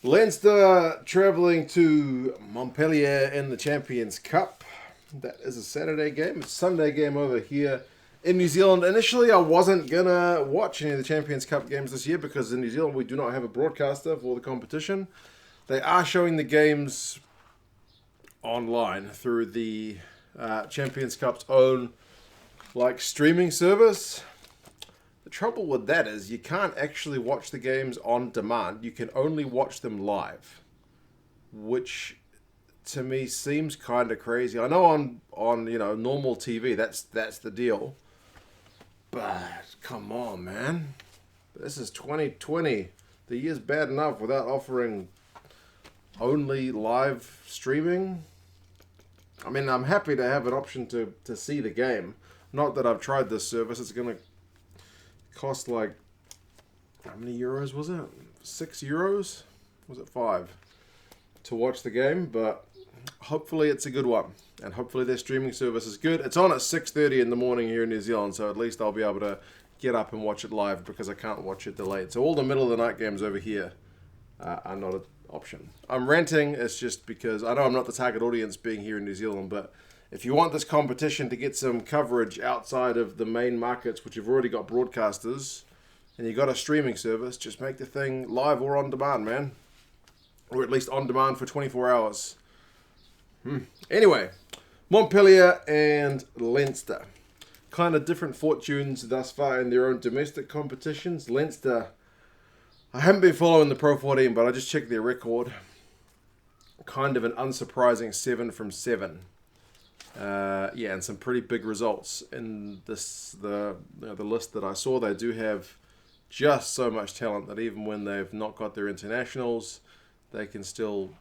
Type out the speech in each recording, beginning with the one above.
Leinster travelling to Montpellier in the Champions Cup. That is a Saturday game. It's a Sunday game over here in New Zealand. Initially, I wasn't going to watch any of the Champions Cup games this year because in New Zealand we do not have a broadcaster for the competition. They are showing the games online through the Champions Cup's own streaming service. The trouble with that is you can't actually watch the games on demand. You can only watch them live, which to me seems kind of crazy. I know on normal TV that's the deal, but come on, man. This is 2020. The year's bad enough without offering only live streaming. I mean, I'm happy to have an option to see the game. Not that I've tried this service. It's going to cost how many euros was it? €6? Was it 5? To watch the game, but hopefully it's a good one. And hopefully their streaming service is good. It's on at 6:30 in the morning here in New Zealand, so at least I'll be able to get up and watch it live because I can't watch it delayed. So all the middle of the night games over here are not an option. I'm ranting, it's just because I know I'm not the target audience being here in New Zealand, but if you want this competition to get some coverage outside of the main markets, which have already got broadcasters, and you got a streaming service, just make the thing live or on demand, man. Or at least on demand for 24 hours. Anyway, Montpellier and Leinster. Kind of different fortunes thus far in their own domestic competitions. Leinster, I haven't been following the Pro 14, but I just checked their record. Kind of an unsurprising 7 from 7. And some pretty big results in the list that I saw. They do have just so much talent that even when they've not got their internationals, they can still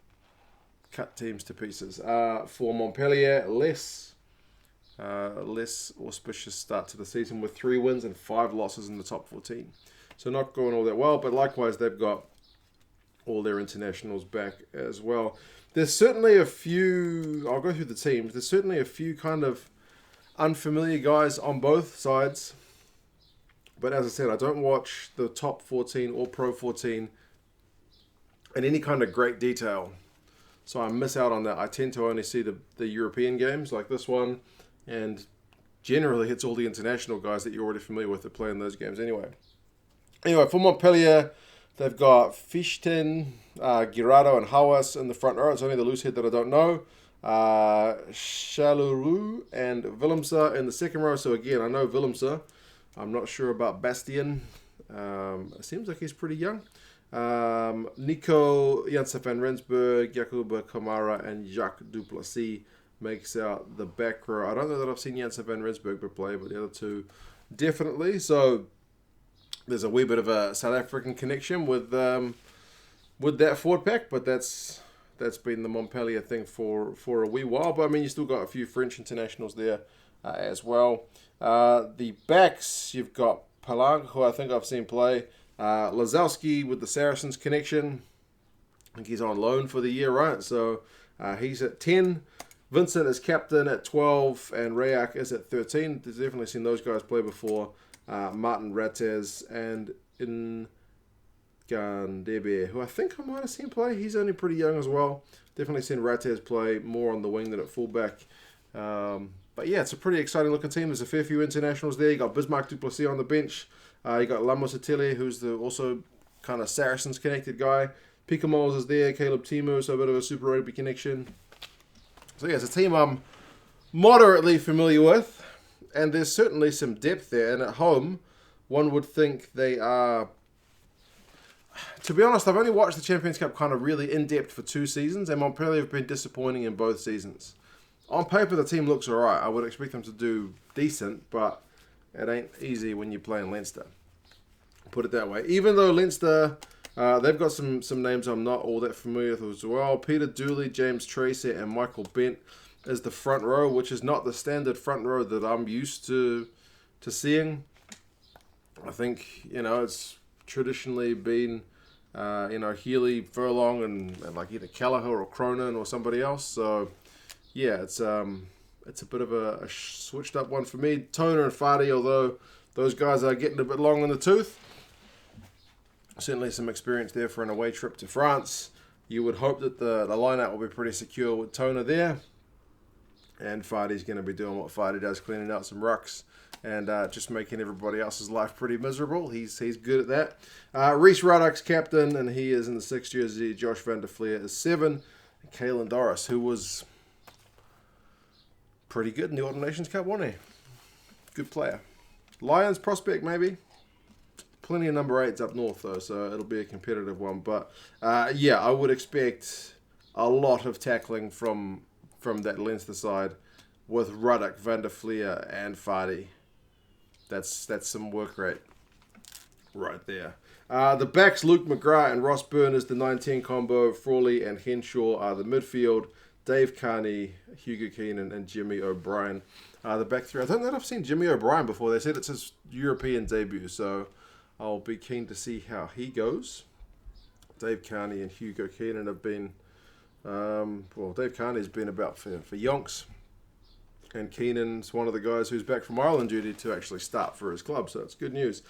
cut teams to pieces. For Montpellier, less auspicious start to the season with 3 wins and 5 losses in the top 14. So not going all that well, but likewise they've got all their internationals back as well. There's certainly a few, I'll go through the teams, there's certainly a few kind of unfamiliar guys on both sides. But as I said, I don't watch the top 14 or Pro 14 in any kind of great detail. So I miss out on that. I tend to only see the European games like this one, and generally it's all the international guys that you're already familiar with that play in those games anyway. Anyway, for Montpellier, they've got Fichten, Girardo and Hawas in the front row. It's only the loose head that I don't know. Chalourou and Willemse in the second row. So again, I know Willemse. I'm not sure about Bastien. It seems like he's pretty young. Nico, Janssen van Rensburg, Jacob Kamara and Jacques Duplessis makes out the back row. I don't know that I've seen Janssen van Rensburg play, but the other two definitely. So there's a wee bit of a South African connection with that forward pack, but that's been the Montpellier thing for a wee while. But I mean, you still got a few French internationals there as well. The backs, you've got Palang, who I think I've seen play. Lazowski with the Saracens connection. I think he's on loan for the year, right? So he's at 10. Vincent is captain at 12, and Rayak is at 13. There's definitely seen those guys play before. Martin Rattez and Ngandebe, who I think I might have seen play. He's only pretty young as well. Definitely seen Rattez play more on the wing than at fullback. But yeah, it's a pretty exciting looking team. There's a fair few internationals there. You got Bismarck Duplessis on the bench. You got Lamos Atelier, who's the also kind of Saracens connected guy. Pika Moles is there. Caleb Timu, so a bit of a Super Rugby connection. So yeah, it's a team I'm moderately familiar with. And there's certainly some depth there. And at home, one would think they are... To be honest, I've only watched the Champions Cup kind of really in-depth for 2 seasons. And Montpellier have been disappointing in both seasons. On paper, the team looks alright. I would expect them to do decent. But it ain't easy when you play in Leinster. Put it that way. Even though Leinster... they've got some names I'm not all that familiar with as well. Peter Dooley, James Tracy, and Michael Bent is the front row, which is not the standard front row that I'm used to seeing. I think, it's traditionally been, Healy, Furlong, and like either Callagher or Cronin or somebody else. So, yeah, it's a bit of a switched up one for me. Toner and Fardy, although those guys are getting a bit long in the tooth. Certainly some experience there for an away trip to France. You would hope that the lineup will be pretty secure with Tona there. And Fardy's going to be doing what Fardy does, cleaning out some rucks and just making everybody else's life pretty miserable. He's good at that. Reece Ruddock's captain, and he is in the 6th jersey. Josh van der Fleer is 7. And Caelan Doris, who was pretty good in the Autumn Nations Cup, wasn't he? Good player. Lions prospect, maybe. Plenty of number 8s up north, though, so it'll be a competitive one. But, yeah, I would expect a lot of tackling from that Leinster side with Ruddock, Van der Fleer, and Fardy. That's some work rate right there. The backs, Luke McGrath and Ross Byrne is the 19 combo. Frawley and Henshaw are the midfield. Dave Carney, Hugo Keenan, and Jimmy O'Brien are the back three. I don't know if I've seen Jimmy O'Brien before. They said it's his European debut, so I'll be keen to see how he goes. Dave Carney and Hugo Keenan have been... well, Dave Carney's been about for yonks. And Keenan's one of the guys who's back from Ireland duty to actually start for his club, so it's good news.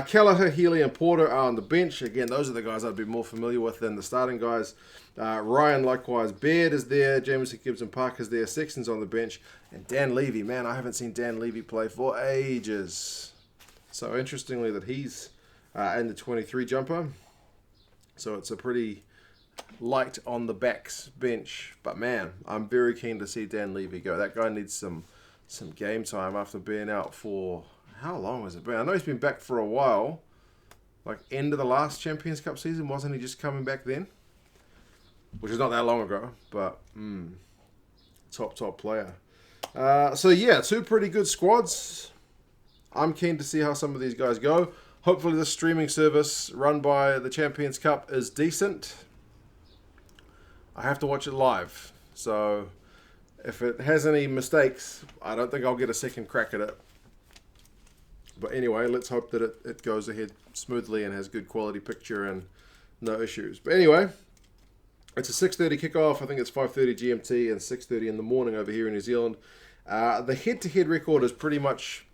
Kelleher, Healy, and Porter are on the bench. Again, those are the guys I'd be more familiar with than the starting guys. Ryan, likewise. Baird is there. Jameson Gibbs Park is there. Sexton's on the bench. And Dan Levy, man, I haven't seen Dan Levy play for ages. So interestingly that he's in the 23 jumper. So it's a pretty light on the backs bench, but man, I'm very keen to see Dan Levy go. That guy needs some game time after being out for how long has it been? I know he's been back for a while, like end of the last Champions Cup season, wasn't he just coming back then? Which is not that long ago, but top player. So yeah, 2 pretty good squads. I'm keen to see how some of these guys go. Hopefully the streaming service run by the Champions Cup is decent. I have to watch it live, so if it has any mistakes, I don't think I'll get a second crack at it. But anyway, let's hope that it goes ahead smoothly and has good quality picture and no issues. But anyway, it's a 6:30 kickoff. I think it's 5:30 GMT and 6:30 in the morning over here in New Zealand. The head-to-head record is pretty much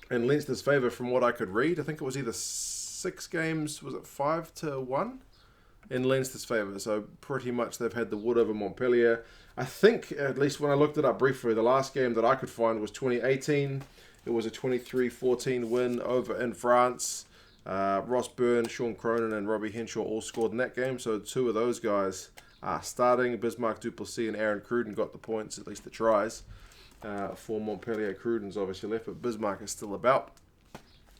in Leinster's favour from what I could read. I think it was either 6 games, was it 5-1? In Leinster's favour, so pretty much they've had the wood over Montpellier. I think, at least when I looked it up briefly, the last game that I could find was 2018. It was a 23-14 win over in France. Ross Byrne, Sean Cronin, and Robbie Henshaw all scored in that game, so 2 of those guys are starting. Bismarck Duplessis and Aaron Cruden got the points, at least the tries, for Montpellier. Cruden's obviously left, but Bismarck is still about.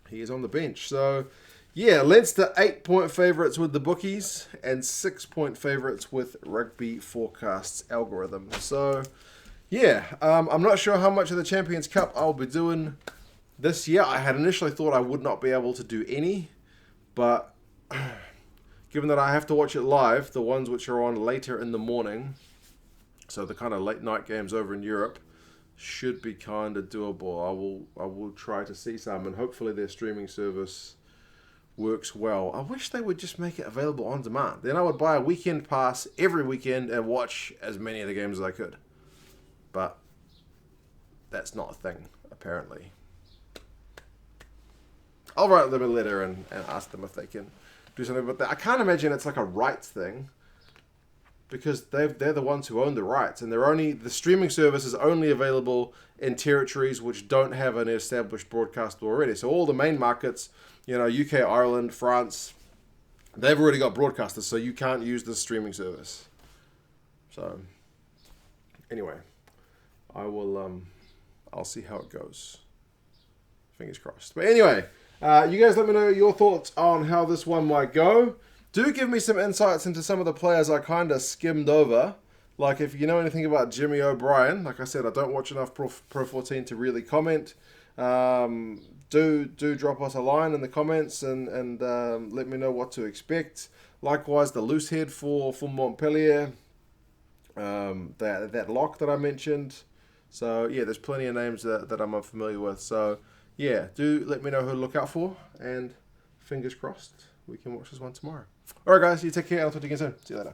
He is on the bench, so... yeah, Leinster 8-point favourites with the bookies and 6-point favourites with Rugby Forecast's algorithm. So, yeah, I'm not sure how much of the Champions Cup I'll be doing this year. I had initially thought I would not be able to do any, but given that I have to watch it live, the ones which are on later in the morning, so the kind of late night games over in Europe, should be kind of doable. I will try to see some, and hopefully their streaming service works well. I wish they would just make it available on demand. Then I would buy a weekend pass every weekend and watch as many of the games as I could. But that's not a thing, apparently. I'll write them a letter and ask them if they can do something about that. I can't imagine it's like a rights thing, because they're the ones who own the rights, and the streaming service is only available in territories which don't have an established broadcaster already. So all the main markets, UK, Ireland, France, they've already got broadcasters, so you can't use the streaming service. So anyway, I'll see how it goes. Fingers crossed. But anyway, you guys let me know your thoughts on how this one might go. Do give me some insights into some of the players I kind of skimmed over. Like, if you know anything about Jimmy O'Brien, like I said, I don't watch enough Pro 14 to really comment. Do drop us a line in the comments and let me know what to expect. Likewise, the loose head for Montpellier, that lock that I mentioned. So, yeah, there's plenty of names that I'm unfamiliar with. So, yeah, do let me know who to look out for. And fingers crossed, we can watch this one tomorrow. All right, guys, you take care. I'll talk to you again soon. See you later.